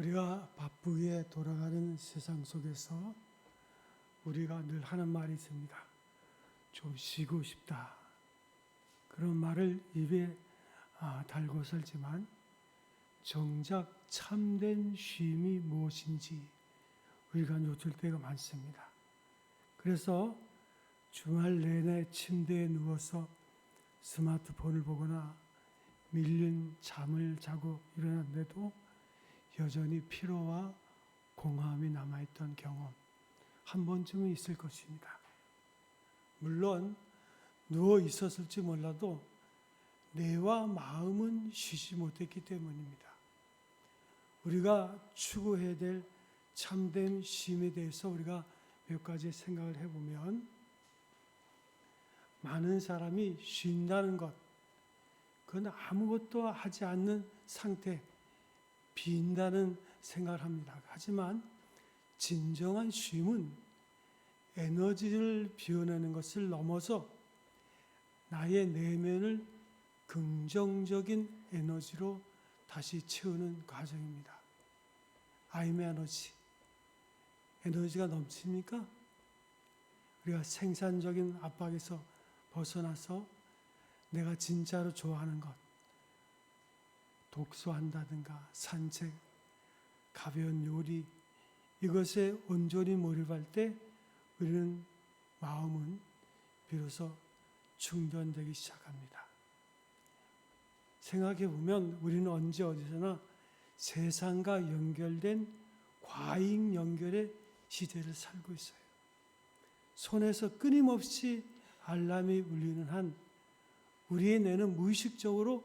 우리가 바쁘게 돌아가는 세상 속에서 우리가 늘 하는 말이 있습니다. 좀 쉬고 싶다. 그런 말을 입에 달고 살지만 정작 참된 쉼이 무엇인지 우리가 놓칠 때가 많습니다. 그래서 주말 내내 침대에 누워서 스마트폰을 보거나 밀린 잠을 자고 일어났는데도 여전히 피로와 공허함이 남아있던 경험 한 번쯤은 있을 것입니다. 물론 누워 있었을지 몰라도 뇌와 마음은 쉬지 못했기 때문입니다. 우리가 추구해야 될 참된 쉼에 대해서 우리가 몇 가지 생각을 해보면, 많은 사람이 쉰다는 것, 그건 아무것도 하지 않는 상태, 빈다는 생각을 합니다. 하지만 진정한 쉼은 에너지를 비워내는 것을 넘어서 나의 내면을 긍정적인 에너지로 다시 채우는 과정입니다. I'm 에너지. 에너지가 넘칩니까? 우리가 생산적인 압박에서 벗어나서 내가 진짜로 좋아하는 것, 독서한다든가 산책, 가벼운 요리, 이것에 온전히 몰입할 때 우리는 마음은 비로소 충전되기 시작합니다. 생각해 보면 우리는 언제 어디서나 세상과 연결된 과잉 연결의 시대를 살고 있어요. 손에서 끊임없이 알람이 울리는 한 우리의 뇌는 무의식적으로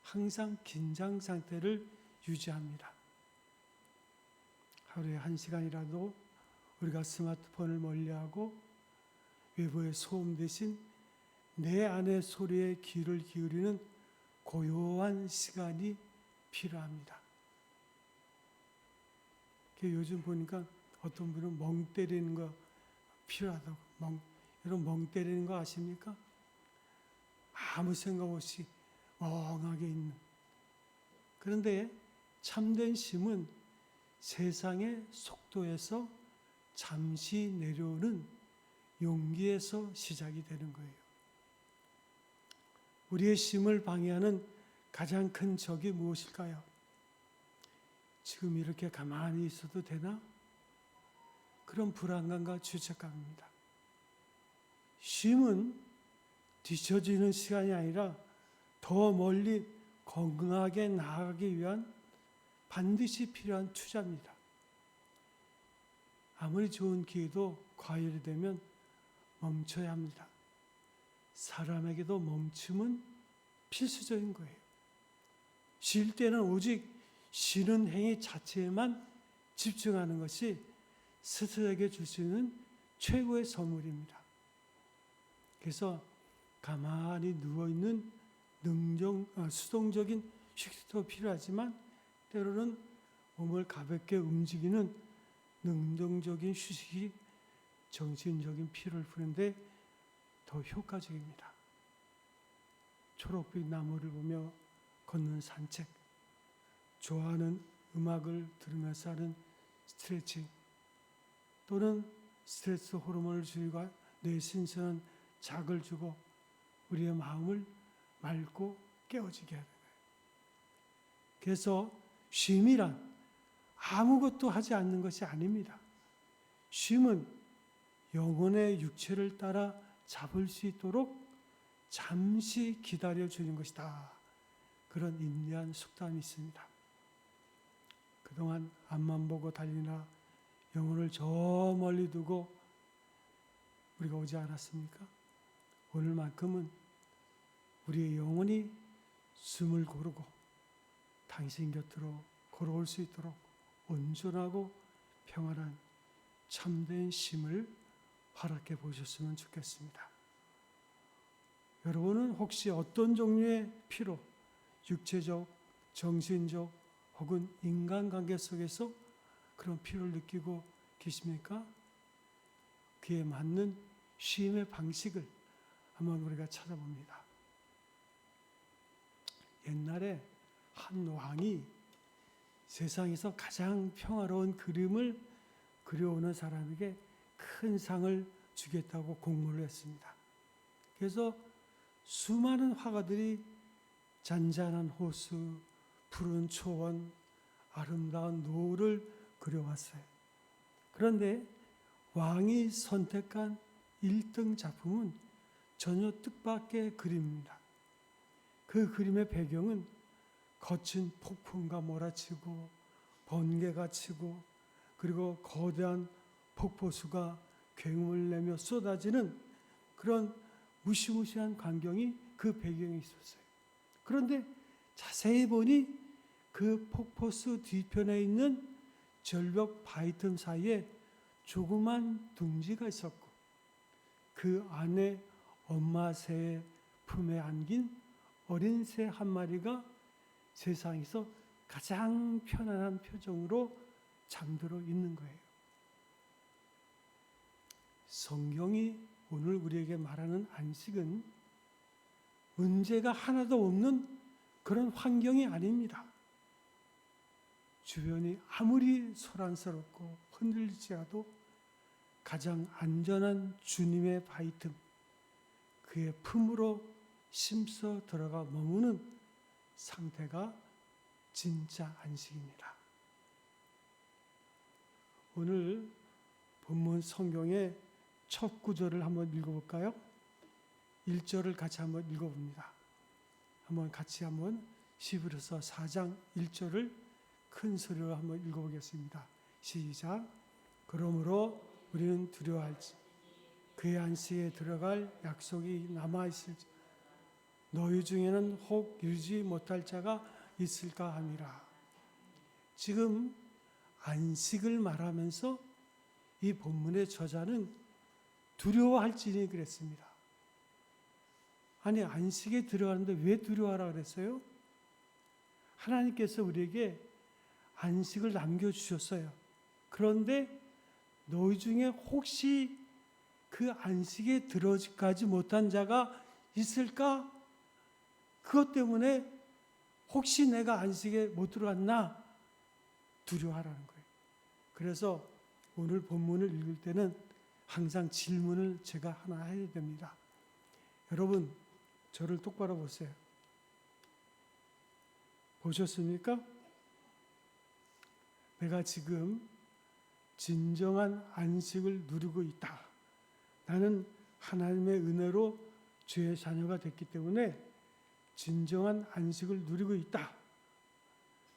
항상 긴장 상태를 유지합니다. 하루에 1시간이라도 우리가 스마트폰을 멀리하고 외부의 소음 대신 내 안의 소리에 귀를 기울이는 고요한 시간이 필요합니다. 요즘 보니까 어떤 분은 멍 때리는 거 필요하다고. 여러분 멍 때리는 거 아십니까? 아무 생각 없이 멍하게 있는. 그런데 참된 쉼은 세상의 속도에서 잠시 내려오는 용기에서 시작이 되는 거예요. 우리의 쉼을 방해하는 가장 큰 적이 무엇일까요? 지금 이렇게 가만히 있어도 되나? 그런 불안감과 죄책감입니다. 쉼은 뒤처지는 시간이 아니라 더 멀리 건강하게 나아가기 위한 반드시 필요한 투자입니다. 아무리 좋은 기회도 과열이 되면 멈춰야 합니다. 사람에게도 멈춤은 필수적인 거예요. 쉴 때는 오직 쉬는 행위 자체에만 집중하는 것이 스스로에게 줄 수 있는 최고의 선물입니다. 그래서 가만히 누워있는 수동적인 휴식도 필요하지만 때로는 몸을 가볍게 움직이는 능동적인 휴식이 정신적인 피로를 푸는데 더 효과적입니다. 초록빛 나무를 보며 걷는 산책, 좋아하는 음악을 들으면서 하는 스트레칭, 또는 스트레스 호르몬을 주고 뇌에 신선한 자극을 주고 우리의 마음을 맑고 깨워지게 하는 거예요. 그래서 쉼이란 아무것도 하지 않는 것이 아닙니다. 쉼은 영혼의 육체를 따라 잡을 수 있도록 잠시 기다려주는 것이다. 그런 인내한 속담이 있습니다. 그동안 앞만 보고 달리나 영혼을 저 멀리 두고 우리가 오지 않았습니까? 오늘만큼은 우리의 영혼이 숨을 고르고 당신 곁으로 걸어올 수 있도록 온전하고 평안한 참된 쉼을 허락해 보셨으면 좋겠습니다. 여러분은 혹시 어떤 종류의 피로, 육체적, 정신적 혹은 인간관계 속에서 그런 피로를 느끼고 계십니까? 그에 맞는 쉼의 방식을 한번 우리가 찾아봅니다. 옛날에 한 왕이 세상에서 가장 평화로운 그림을 그려오는 사람에게 큰 상을 주겠다고 공모를 했습니다. 그래서 수많은 화가들이 잔잔한 호수, 푸른 초원, 아름다운 노을을 그려왔어요. 그런데 왕이 선택한 1등 작품은 전혀 뜻밖의 그림입니다. 그 그림의 배경은 거친 폭풍과 몰아치고 번개가 치고 그리고 거대한 폭포수가 굉음을 내며 쏟아지는 그런 무시무시한 광경이 그 배경에 있었어요. 그런데 자세히 보니 그 폭포수 뒤편에 있는 절벽 바위 틈 사이에 조그만 둥지가 있었고 그 안에 엄마 새의 품에 안긴 어린 새 한 마리가 세상에서 가장 편안한 표정으로 잠들어 있는 거예요. 성경이 오늘 우리에게 말하는 안식은 문제가 하나도 없는 그런 환경이 아닙니다. 주변이 아무리 소란스럽고 흔들릴지라도 가장 안전한 주님의 바위틈, 그의 품으로 심써 들어가 머무는 상태가 진짜 안식입니다. 오늘 본문 성경의 첫 구절을 한번 읽어볼까요? 1절을 같이 한번 읽어봅니다. 같이 히브리서 4장 1절을 큰 소리로 한번 읽어보겠습니다. 시작. 그러므로 우리는 두려워할지 그의 안식에 들어갈 약속이 남아있을지 너희 중에는 혹 이루지 못할 자가 있을까 함이라. 지금 안식을 말하면서 이 본문의 저자는 두려워할지니 그랬습니다. 아니 안식에 들어가는데 왜 두려워하라 그랬어요? 하나님께서 우리에게 안식을 남겨주셨어요. 그런데 너희 중에 혹시 그 안식에 들어가지 못한 자가 있을까? 그것 때문에 혹시 내가 안식에 못 들어갔나? 두려워하라는 거예요. 그래서 오늘 본문을 읽을 때는 항상 질문을 제가 하나 해야 됩니다. 여러분, 저를 똑바로 보세요. 보셨습니까? 내가 지금 진정한 안식을 누리고 있다. 나는 하나님의 은혜로 주의 자녀가 됐기 때문에 진정한 안식을 누리고 있다.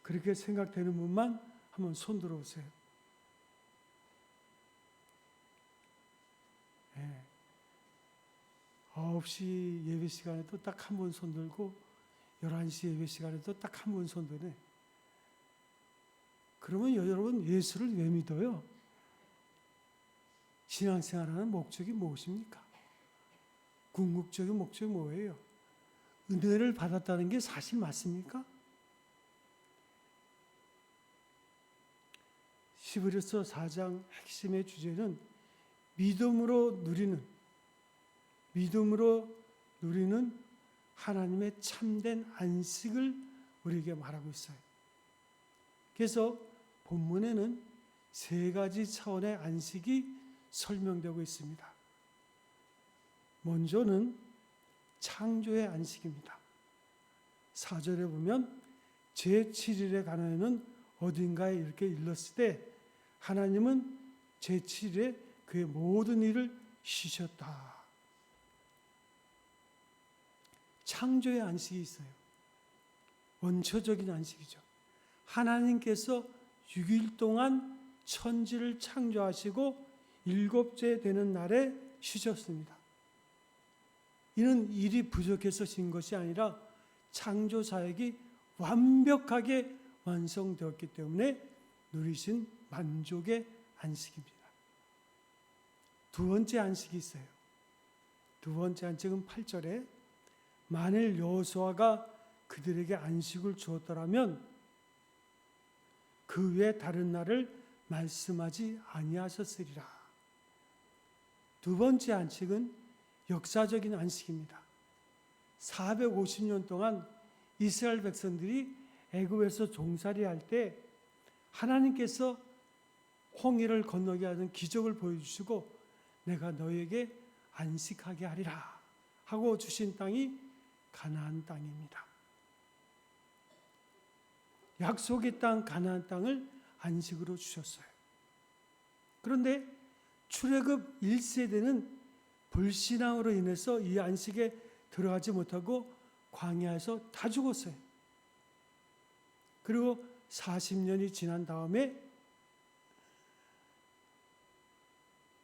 그렇게 생각되는 분만 한번 손 들어보세요. 네. 9시 예배 시간에도 딱 한 분 손 들고 11시 예배 시간에도 딱 한 분 손 드네. 그러면 여러분 예수를 왜 믿어요? 신앙생활하는 목적이 무엇입니까? 궁극적인 목적이 뭐예요? 은혜를 받았다는 게 사실 맞습니까? 히브리서 4장 핵심의 주제는 믿음으로 누리는 하나님의 참된 안식을 우리에게 말하고 있어요. 그래서 본문에는 3가지 차원의 안식이 설명되고 있습니다. 먼저는 창조의 안식입니다. 4절에 보면 제7일에 관하여는 어딘가에 이렇게 일렀을 때 하나님은 제7일에 그의 모든 일을 쉬셨다. 창조의 안식이 있어요. 원초적인 안식이죠. 하나님께서 6일 동안 천지를 창조하시고 7째 되는 날에 쉬셨습니다. 이는 일이 부족해서 쉰 것이 아니라 창조 사역이 완벽하게 완성되었기 때문에 누리신 만족의 안식입니다. 두 번째 안식이 있어요. 두 번째 안식은 8절에 만일 여호수아가 그들에게 안식을 주었더라면 그 외에 다른 날을 말씀하지 아니하셨으리라. 두 번째 안식은 역사적인 안식입니다. 450년 동안 이스라엘 백성들이 애굽에서 종살이 할 때 하나님께서 홍해를 건너게 하는 기적을 보여주시고 내가 너에게 안식하게 하리라 하고 주신 땅이 가나안 땅입니다. 약속의 땅 가나안 땅을 안식으로 주셨어요. 그런데 출애굽 1세대는 불신앙으로 인해서 이 안식에 들어가지 못하고 광야에서 다 죽었어요. 그리고 40년이 지난 다음에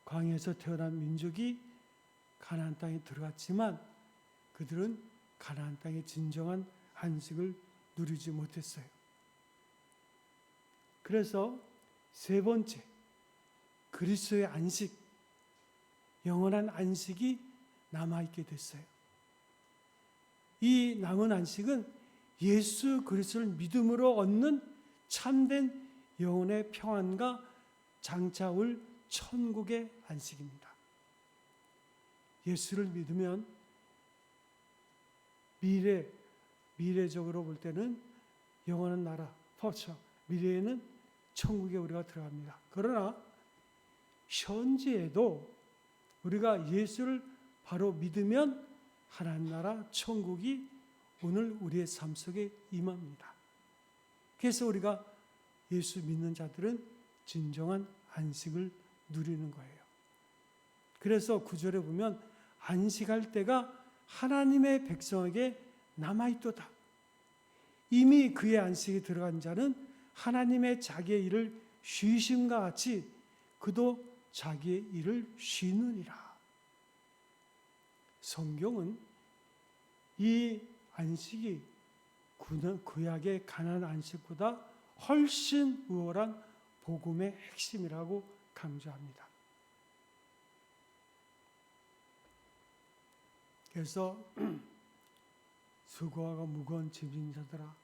광야에서 태어난 민족이 가나안 땅에 들어갔지만 그들은 가나안 땅의 진정한 안식을 누리지 못했어요. 그래서 세 번째, 그리스도의 안식, 영원한 안식이 남아있게 됐어요. 이 남은 안식은 예수 그리스도를 믿음으로 얻는 참된 영혼의 평안과 장차 올 천국의 안식입니다. 예수를 믿으면 미래적으로 볼 때는 영원한 나라, 터처, 미래에는 천국에 우리가 들어갑니다. 그러나 현재에도 우리가 예수를 바로 믿으면 하나님 나라 천국이 오늘 우리의 삶 속에 임합니다. 그래서 우리가 예수 믿는 자들은 진정한 안식을 누리는 거예요. 그래서 9절에 보면 안식할 때가 하나님의 백성에게 남아있도다. 이미 그의 안식에 들어간 자는 하나님의 자기의 일을 쉬심과 같이 그도 자기의 일을 쉬느니라. 성경은 이 안식이 구약의 가나안 안식보다 훨씬 우월한 복음의 핵심이라고 강조합니다. 그래서 수고하고 무거운 짐진 자들아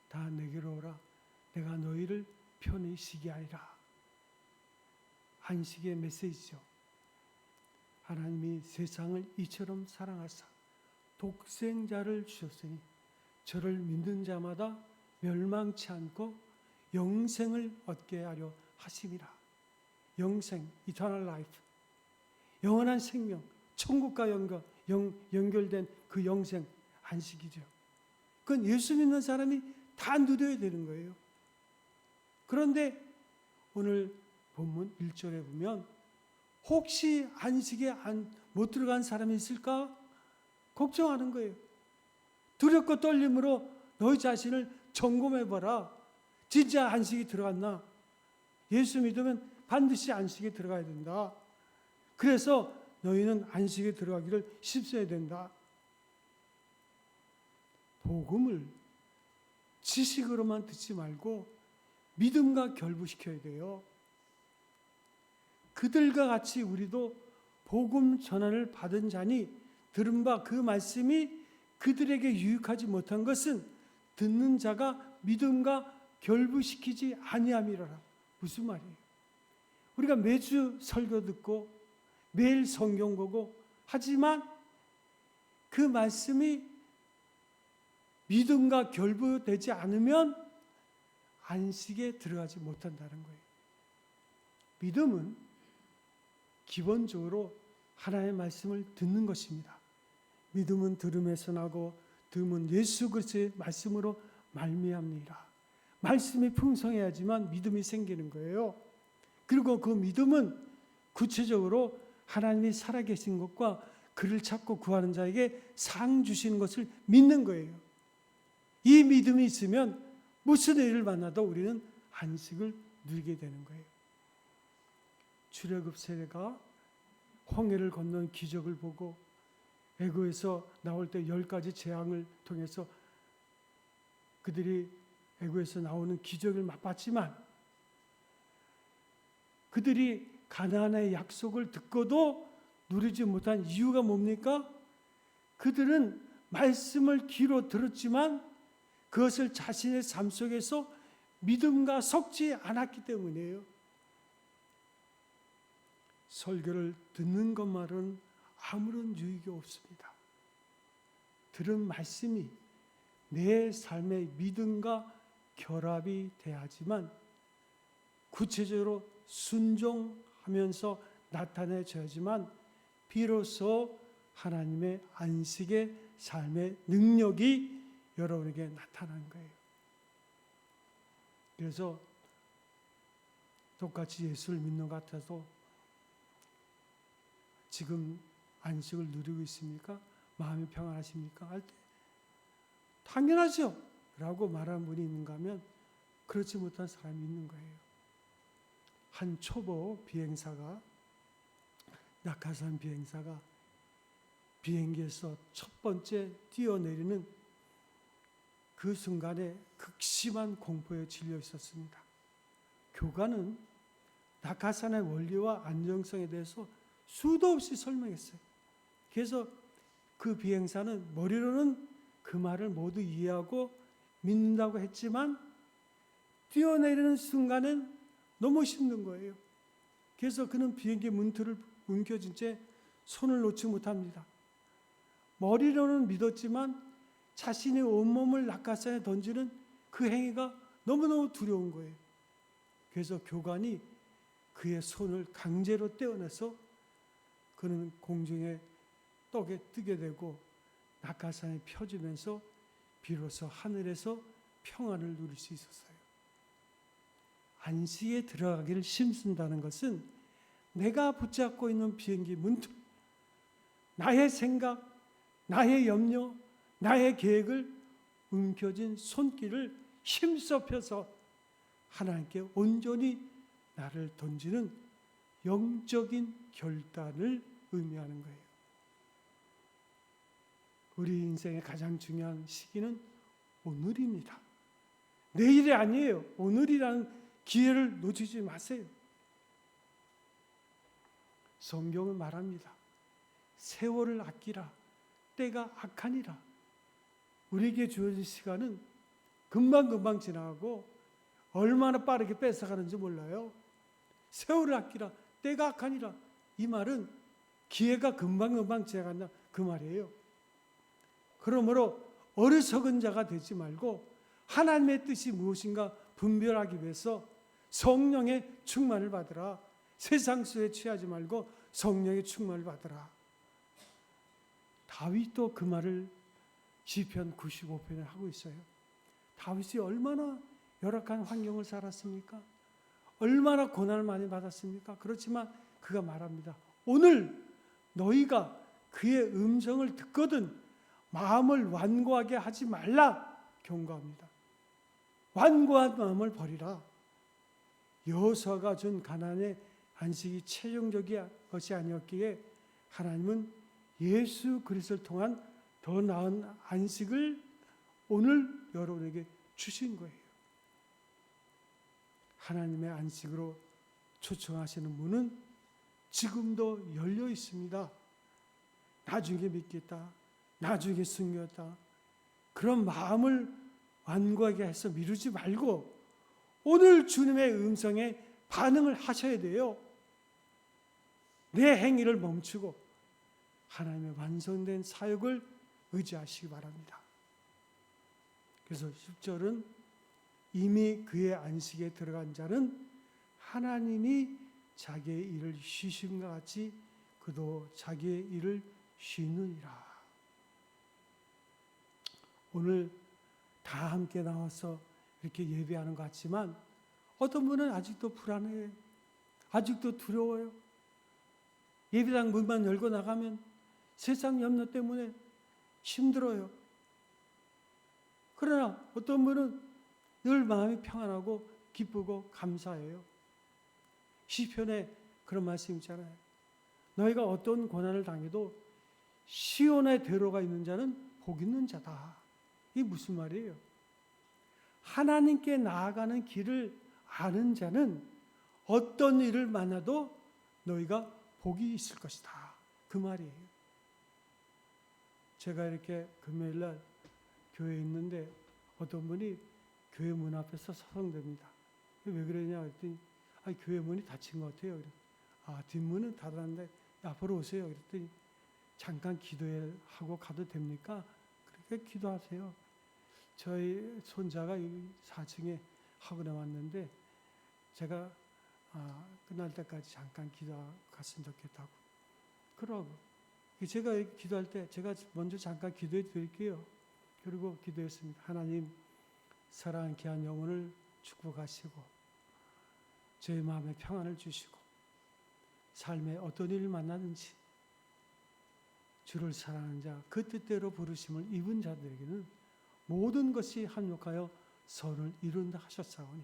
다 내게로 오라. 내가 너희를 편히 쉬게 하리라. 안식의 메시지죠. 하나님이 세상을 이처럼 사랑하사 독생자를 주셨으니 저를 믿는 자마다 멸망치 않고 영생을 얻게 하려 하심이라. 영생, eternal life, 영원한 생명, 천국과 연결된 그 영생, 안식이죠. 그건 예수 믿는 사람이 다 누려야 되는 거예요. 그런데 오늘 본문 1절에 보면 혹시 안식에 못 들어간 사람이 있을까? 걱정하는 거예요. 두렵고 떨림으로 너희 자신을 점검해봐라. 진짜 안식이 들어갔나? 예수 믿으면 반드시 안식에 들어가야 된다. 그래서 너희는 안식에 들어가기를 힘써야 된다. 복음을 지식으로만 듣지 말고 믿음과 결부시켜야 돼요. 그들과 같이 우리도 복음 전환을 받은 자니 들은 바 그 말씀이 그들에게 유익하지 못한 것은 듣는 자가 믿음과 결부시키지 아니함이라. 무슨 말이에요? 우리가 매주 설교 듣고 매일 성경 보고 하지만 그 말씀이 믿음과 결부되지 않으면 안식에 들어가지 못한다는 거예요. 믿음은 기본적으로 하나님의 말씀을 듣는 것입니다. 믿음은 들음에서 나고 들음은 예수 그리스도의 말씀으로 말미암니라. 말씀이 풍성해야지만 믿음이 생기는 거예요. 그리고 그 믿음은 구체적으로 하나님이 살아계신 것과 그를 찾고 구하는 자에게 상 주시는 것을 믿는 거예요. 이 믿음이 있으면 무슨 일을 만나도 우리는 안식을 누리게 되는 거예요. 출애굽 세대가 홍해를 건넌 기적을 보고 애굽에서 나올 때 10가지 재앙을 통해서 그들이 애굽에서 나오는 기적을 맛봤지만 그들이 가나안의 약속을 듣고도 누리지 못한 이유가 뭡니까? 그들은 말씀을 귀로 들었지만 그것을 자신의 삶 속에서 믿음과 섞지 않았기 때문이에요. 설교를 듣는 것만은 아무런 유익이 없습니다. 들은 말씀이 내 삶의 믿음과 결합이 돼야지만 구체적으로 순종하면서 나타내져야지만 비로소 하나님의 안식의 삶의 능력이 여러분에게 나타나는 거예요. 그래서 똑같이 예수를 믿는 것 같아서 지금 안식을 누리고 있습니까? 마음이 평안하십니까? 할 때 당연하죠 라고 말하는 분이 있는가 하면 그렇지 못한 사람이 있는 거예요. 한 초보 비행사가, 낙하산 비행사가 비행기에서 첫 번째 뛰어내리는 그 순간에 극심한 공포에 질려 있었습니다. 교관은 낙하산의 원리와 안정성에 대해서 수도 없이 설명했어요. 그래서 그 비행사는 머리로는 그 말을 모두 이해하고 믿는다고 했지만 뛰어내리는 순간엔 너무 힘든 거예요. 그래서 그는 비행기 문틀을 움켜쥔 채 손을 놓지 못합니다. 머리로는 믿었지만 자신의 온몸을 낙하산에 던지는 그 행위가 너무너무 두려운 거예요. 그래서 교관이 그의 손을 강제로 떼어내서 그는 공중에 떡에 뜨게 되고 낙하산에 펴지면서 비로소 하늘에서 평안을 누릴 수 있었어요. 안식에 들어가기를 힘쓴다는 것은 내가 붙잡고 있는 비행기 문틀, 나의 생각, 나의 염려, 나의 계획을 움켜쥔 손길을 힘써 펴서 하나님께 온전히 나를 던지는 영적인 결단을 의미하는 거예요. 우리 인생의 가장 중요한 시기는 오늘입니다. 내일이 아니에요. 오늘이라는 기회를 놓치지 마세요. 성경은 말합니다. 세월을 아끼라. 때가 악하니라. 우리에게 주어진 시간은 금방금방 지나가고 얼마나 빠르게 뺏어가는지 몰라요. 세월을 아끼라. 때가 악하니라. 이 말은 기회가 금방금방 지나간다 그 말이에요. 그러므로 어리석은 자가 되지 말고 하나님의 뜻이 무엇인가 분별하기 위해서 성령의 충만을 받으라. 세상 수에 취하지 말고 성령의 충만을 받으라. 다윗도 그 말을 시편 95편에 하고 있어요. 다윗이 얼마나 열악한 환경을 살았습니까? 얼마나 고난을 많이 받았습니까? 그렇지만 그가 말합니다. 오늘 너희가 그의 음성을 듣거든 마음을 완고하게 하지 말라 경고합니다. 완고한 마음을 버리라. 여호수아가 준 가나안의 안식이 최종적인 것이 아니었기에 하나님은 예수 그리스도를 통한 더 나은 안식을 오늘 여러분에게 주신 거예요. 하나님의 안식으로 초청하시는 문은 지금도 열려 있습니다. 나중에 믿겠다. 나중에 숨겼다. 그런 마음을 완고하게 해서 미루지 말고 오늘 주님의 음성에 반응을 하셔야 돼요. 내 행위를 멈추고 하나님의 완성된 사역을 의지하시기 바랍니다. 그래서 10절은 이미 그의 안식에 들어간 자는 하나님이 자기의 일을 쉬심과 같이 그도 자기의 일을 쉬느니라. 오늘 다 함께 나와서 이렇게 예배하는 것 같지만 어떤 분은 아직도 불안해요. 아직도 두려워요. 예배당 문만 열고 나가면 세상 염려 때문에 힘들어요. 그러나 어떤 분은 늘 마음이 평안하고 기쁘고 감사해요. 시편에 그런 말씀 있잖아요. 너희가 어떤 고난을 당해도 시온의 대로가 있는 자는 복 있는 자다. 이게 무슨 말이에요? 하나님께 나아가는 길을 아는 자는 어떤 일을 만나도 너희가 복이 있을 것이다. 그 말이에요. 제가 이렇게 금요일 날 교회에 있는데 어떤 분이 교회 문 앞에서 서성됩니다. 왜 그러냐 그랬더니 교회 문이 닫힌 것 같아요. 뒷문은 닫았는데 앞으로 오세요. 그랬더니 잠깐 기도하고 가도 됩니까? 그렇게 기도하세요. 저희 손자가 4층에 학원에 왔는데 제가 끝날 때까지 잠깐 기도하고 갔으면 좋겠다고. 그러고 제가 기도할 때 제가 먼저 잠깐 기도해 드릴게요. 그리고 기도했습니다. 하나님, 사랑한 귀한 영혼을 축복하시고 저희 마음에 평안을 주시고 삶에 어떤 일을 만나든지 주를 사랑하는 자, 그 뜻대로 부르심을 입은 자들에게는 모든 것이 합력하여 선을 이룬다 하셨사오니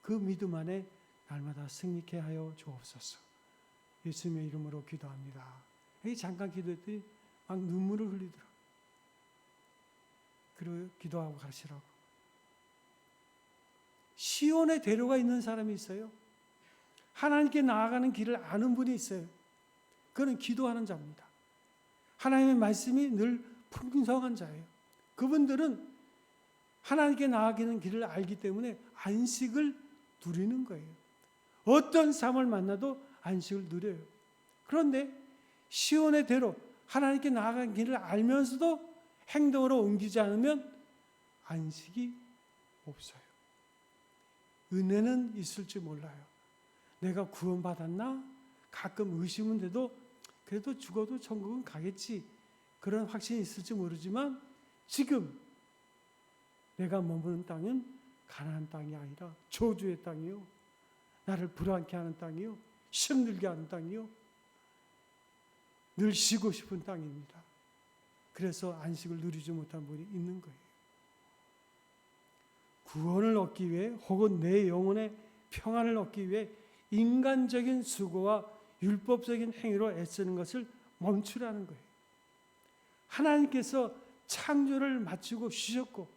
그 믿음 안에 날마다 승리케 하여 주옵소서. 예수님의 이름으로 기도합니다. 잠깐 기도했더니 막 눈물을 흘리더라고요. 그리고 기도하고 가시라고. 시온의 대로가 있는 사람이 있어요. 하나님께 나아가는 길을 아는 분이 있어요. 그는 기도하는 자입니다. 하나님의 말씀이 늘 풍성한 자예요. 그분들은 하나님께 나아가는 길을 알기 때문에 안식을 누리는 거예요. 어떤 삶을 만나도 안식을 누려요. 그런데 시온의 대로 하나님께 나아가는 길을 알면서도 행동으로 옮기지 않으면 안식이 없어요. 은혜는 있을지 몰라요. 내가 구원받았나? 가끔 의심은 돼도 그래도 죽어도 천국은 가겠지. 그런 확신이 있을지 모르지만 지금 내가 머무는 땅은 가나안 땅이 아니라 저주의 땅이요. 나를 불안케 하는 땅이요. 힘들게 하는 땅이요. 늘 쉬고 싶은 땅입니다. 그래서 안식을 누리지 못한 분이 있는 거예요. 구원을 얻기 위해 혹은 내 영혼의 평안을 얻기 위해 인간적인 수고와 율법적인 행위로 애쓰는 것을 멈추라는 거예요. 하나님께서 창조를 마치고 쉬셨고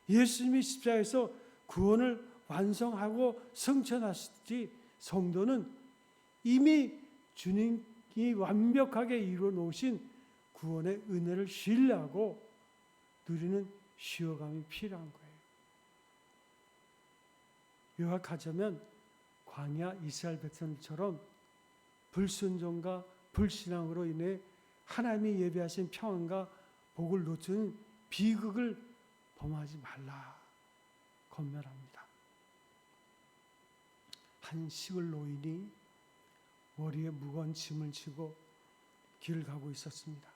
예수님이 십자가에서 구원을 완성하고 성취하시지 성도는 이미 주님이 완벽하게 이루어 놓으신 구원의 은혜를 신뢰하고 누리는 쉬어감이 필요한 거예요. 요약하자면 광야 이스라엘 백성들처럼 불순종과 불신앙으로 인해 하나님이 예비하신 평안과 복을 놓치는 비극을 범하지 말라 권면합니다. 한 시골 노인이 머리에 무거운 짐을 지고 길을 가고 있었습니다.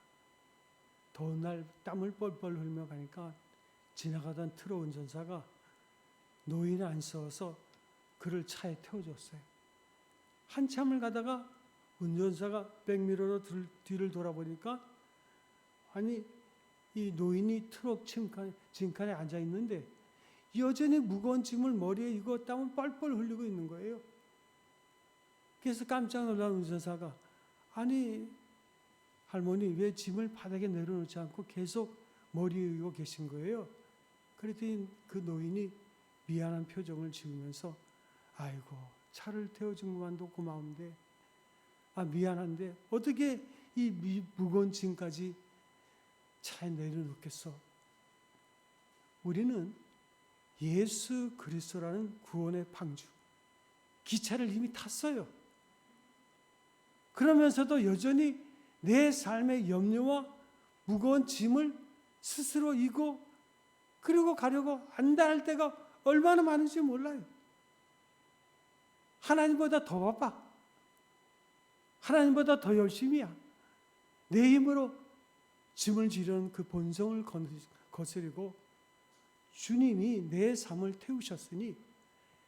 더운 날 땀을 뻘뻘 흘며 가니까 지나가던 트럭 운전사가 노인을 안 세워서 그를 차에 태워줬어요. 한참을 가다가 운전사가 백미러로 뒤를 돌아보니까 아니 이 노인이 트럭 짐칸에 앉아 있는데 여전히 무거운 짐을 머리에 이고 땀을 뻘뻘 흘리고 있는 거예요. 그래서 깜짝 놀란 운전사가 아니 할머니 왜 짐을 바닥에 내려놓지 않고 계속 머리에 이고 계신 거예요? 그랬더니 그 노인이 미안한 표정을 지으면서 아이고 차를 태워준 것만도 고마운데 미안한데 어떻게 이 무거운 짐까지 차에 내려놓겠어? 우리는 예수 그리스도라는 구원의 방주 기차를 이미 탔어요. 그러면서도 여전히 내 삶의 염려와 무거운 짐을 스스로 이고 그리고 가려고 한다 할 때가 얼마나 많은지 몰라요. 하나님보다 더 바빠. 하나님보다 더 열심히야. 내 힘으로 짐을 지려는 그 본성을 거스리고 주님이 내 삶을 태우셨으니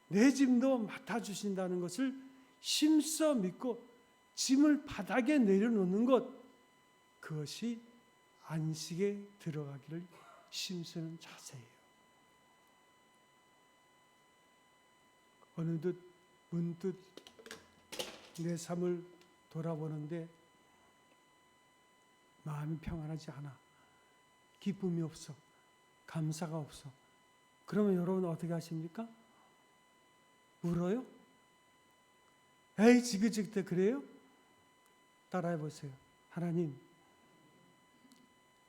내 짐도 맡아주신다는 것을 심써 믿고 짐을 바닥에 내려놓는 것, 그것이 안식에 들어가기를 힘쓰는 자세예요. 어느덧 문득 내 삶을 돌아보는데 마음이 평안하지 않아. 기쁨이 없어. 감사가 없어. 그러면 여러분 어떻게 하십니까? 울어요? 에이 지긋지긋해 그래요? 따라해 보세요. 하나님,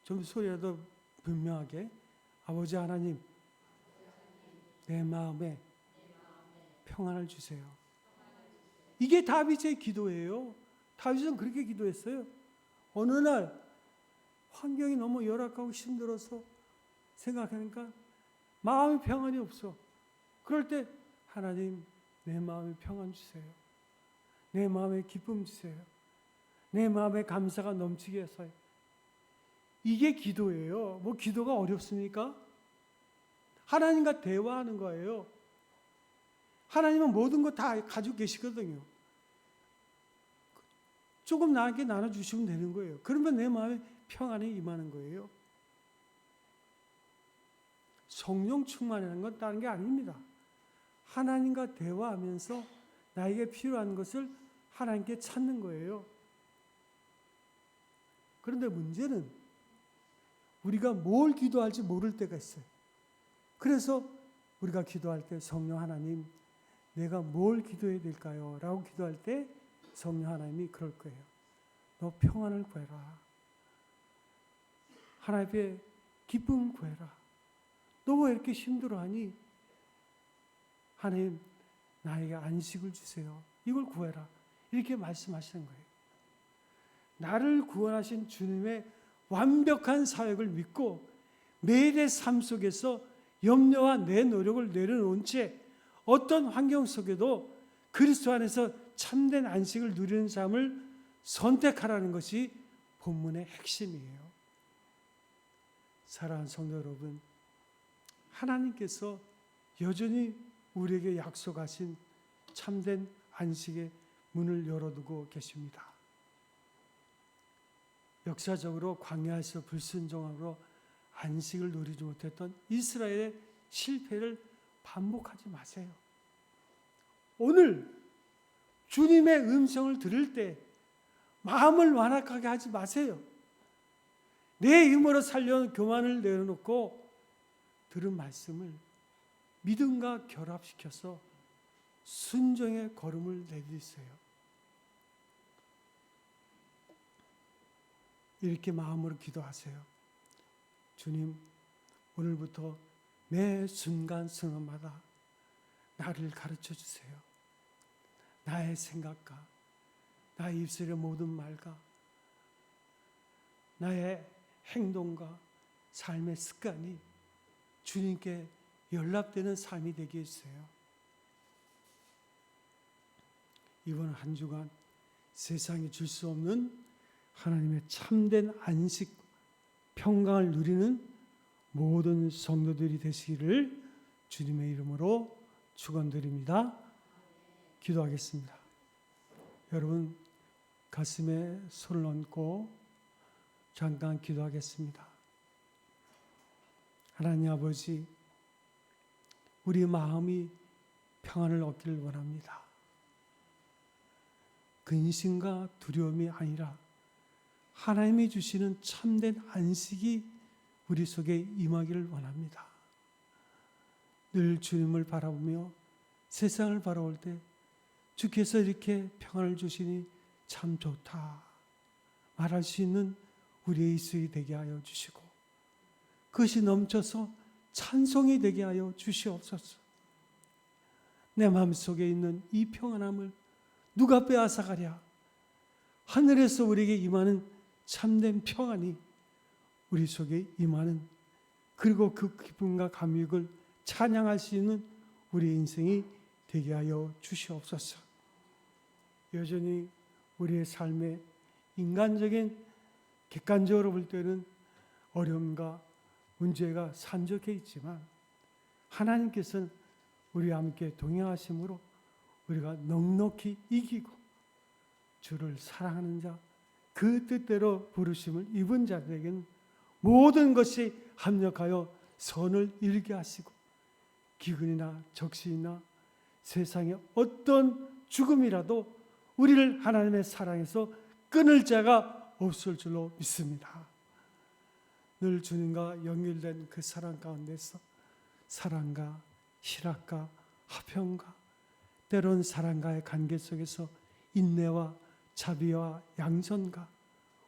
좀 소리라도 분명하게 아버지 하나님, 내 마음에 평안을 주세요. 이게 다윗의 기도예요. 다윗은 그렇게 기도했어요. 어느 날 환경이 너무 열악하고 힘들어서 생각하니까 마음의 평안이 없어. 그럴 때 하나님 내 마음에 평안 주세요. 내 마음에 기쁨 주세요. 내 마음에 감사가 넘치게 해서요. 이게 기도예요. 뭐 기도가 어렵습니까? 하나님과 대화하는 거예요. 하나님은 모든 거 다 가지고 계시거든요. 조금 나에게 나눠주시면 되는 거예요. 그러면 내 마음에 평안이 임하는 거예요. 성령 충만이라는 건 다른 게 아닙니다. 하나님과 대화하면서 나에게 필요한 것을 하나님께 찾는 거예요. 그런데 문제는 우리가 뭘 기도할지 모를 때가 있어요. 그래서 우리가 기도할 때 성령 하나님, 내가 뭘 기도해야 될까요? 라고 기도할 때 성령 하나님이 그럴 거예요. 너 평안을 구해라. 하나님의 기쁨 구해라. 너 왜 이렇게 힘들어하니? 하나님, 나에게 안식을 주세요. 이걸 구해라. 이렇게 말씀하시는 거예요. 나를 구원하신 주님의 완벽한 사역을 믿고 매일의 삶 속에서 염려와 내 노력을 내려놓은 채 어떤 환경 속에도 그리스도 안에서 참된 안식을 누리는 삶을 선택하라는 것이 본문의 핵심이에요. 사랑하는 성도 여러분, 하나님께서 여전히 우리에게 약속하신 참된 안식의 문을 열어두고 계십니다. 역사적으로 광야에서 불순종함으로 안식을 누리지 못했던 이스라엘의 실패를 반복하지 마세요. 오늘 주님의 음성을 들을 때 마음을 완악하게 하지 마세요. 내 힘으로 살려온 교만을 내려놓고 들은 말씀을 믿음과 결합시켜서 순종의 걸음을 내딛으세요. 이렇게 마음으로 기도하세요. 주님, 오늘부터 매 순간순간마다 나를 가르쳐 주세요. 나의 생각과 나의 입술의 모든 말과 나의 행동과 삶의 습관이 주님께 연락되는 삶이 되게 해주세요. 이번 한 주간 세상이 줄 수 없는 하나님의 참된 안식, 평강을 누리는 모든 성도들이 되시기를 주님의 이름으로 축원드립니다. 기도하겠습니다. 여러분 가슴에 손을 얹고 잠깐 기도하겠습니다. 하나님 아버지, 우리 마음이 평안을 얻기를 원합니다. 근심과 두려움이 아니라 하나님이 주시는 참된 안식이 우리 속에 임하기를 원합니다. 늘 주님을 바라보며 세상을 바라볼 때 주께서 이렇게 평안을 주시니 참 좋다 말할 수 있는 우리의 입술이 되게 하여 주시고 그것이 넘쳐서 찬송이 되게 하여 주시옵소서. 내 마음속에 있는 이 평안함을 누가 빼앗아가랴. 하늘에서 우리에게 임하는 참된 평안이 우리 속에 임하는, 그리고 그 기쁨과 감격을 찬양할 수 있는 우리의 인생이 되게 하여 주시옵소서. 여전히 우리의 삶에 인간적인, 객관적으로 볼 때는 어려움과 문제가 산적해 있지만 하나님께서는 우리와 함께 동행하심으로 우리가 넉넉히 이기고 주를 사랑하는 자, 그 뜻대로 부르심을 입은 자들에게는 모든 것이 합력하여 선을 이루게 하시고 기근이나 적신이나 세상의 어떤 죽음이라도 우리를 하나님의 사랑에서 끊을 자가 없을 줄로 믿습니다. 늘 주님과 연결된 그 사랑 가운데서 사랑과 희락과 화평과 때론 사랑과의 관계 속에서 인내와 자비와 양선과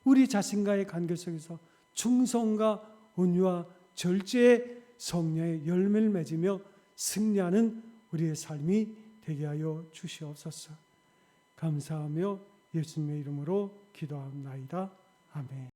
우리 자신과의 관계 속에서 충성과 온유와 절제의 성령의 열매를 맺으며 승리하는 우리의 삶이 되게 하여 주시옵소서. 감사하며 예수님의 이름으로 기도합나이다. 아멘.